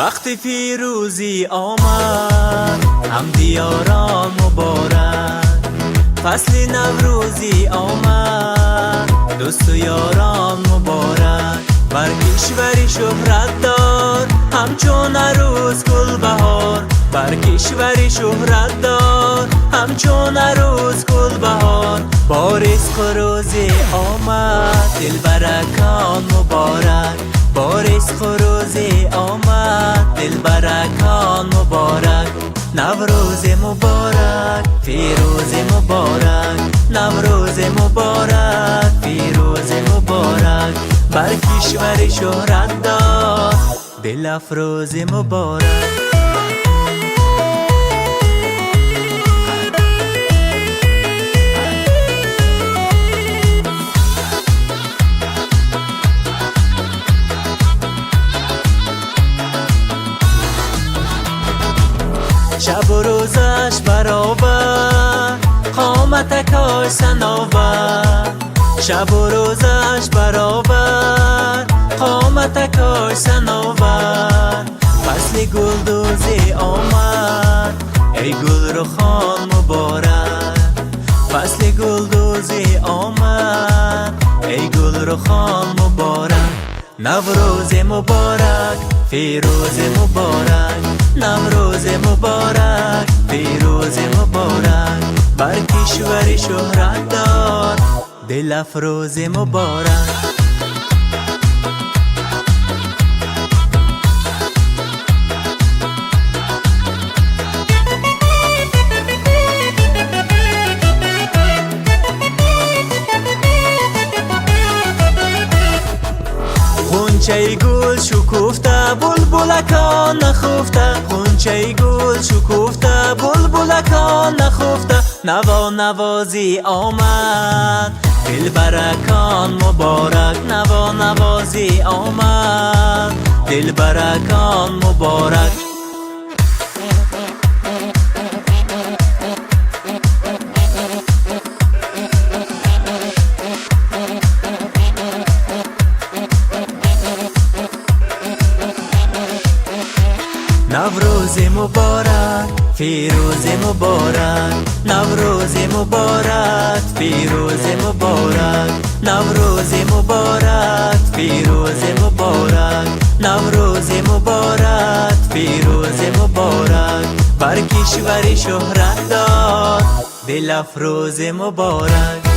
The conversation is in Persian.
وقتی پیروزی آمد هم دیاران مبارک، فصل نوروزی آمد دوست و یاران مبارک. بر کشوری شهرت دار همچون عروس گل بهار، بر کشوری شهرت دار همچون عروس گل بهار. باریس خروزی آمد دلبرکان مبارک، باریس خروزی آمد دلبرکان مبارک. نوروز مبارک پیروز مبارک، نوروز مبارک پیروز مبارک. بر کشور شهرت دار دل افروز مبارک. شب و روزش برابر قامتکاش سناور، شب و روزش برابر قامتکاش سناور. فصل گلدوزی آمد ای گل رخان مبارک، فصل گلدوزی آمد ای گل رخان مبارک. نوروز مبارک پیروز مبارک، نوروز مبارک پیروز مبارک. بر کشور شهرت دار دل افروز مبارک. خونچه گل شکفته بلبلکان نخفته، خونچه گل شکفته بلبلکان نخفته. نوا نوازی آمد دلبرکان مبارک، نوا نوازی آمد دلبرکان مبارک. نوروز مبارک پیروز مبارک، نوروز مبارک پیروز مبارک. نوروز مبارک پیروز مبارک، نوروز مبارک پیروز مبارک. بر کشور شهرت دار دل افروز مبارک.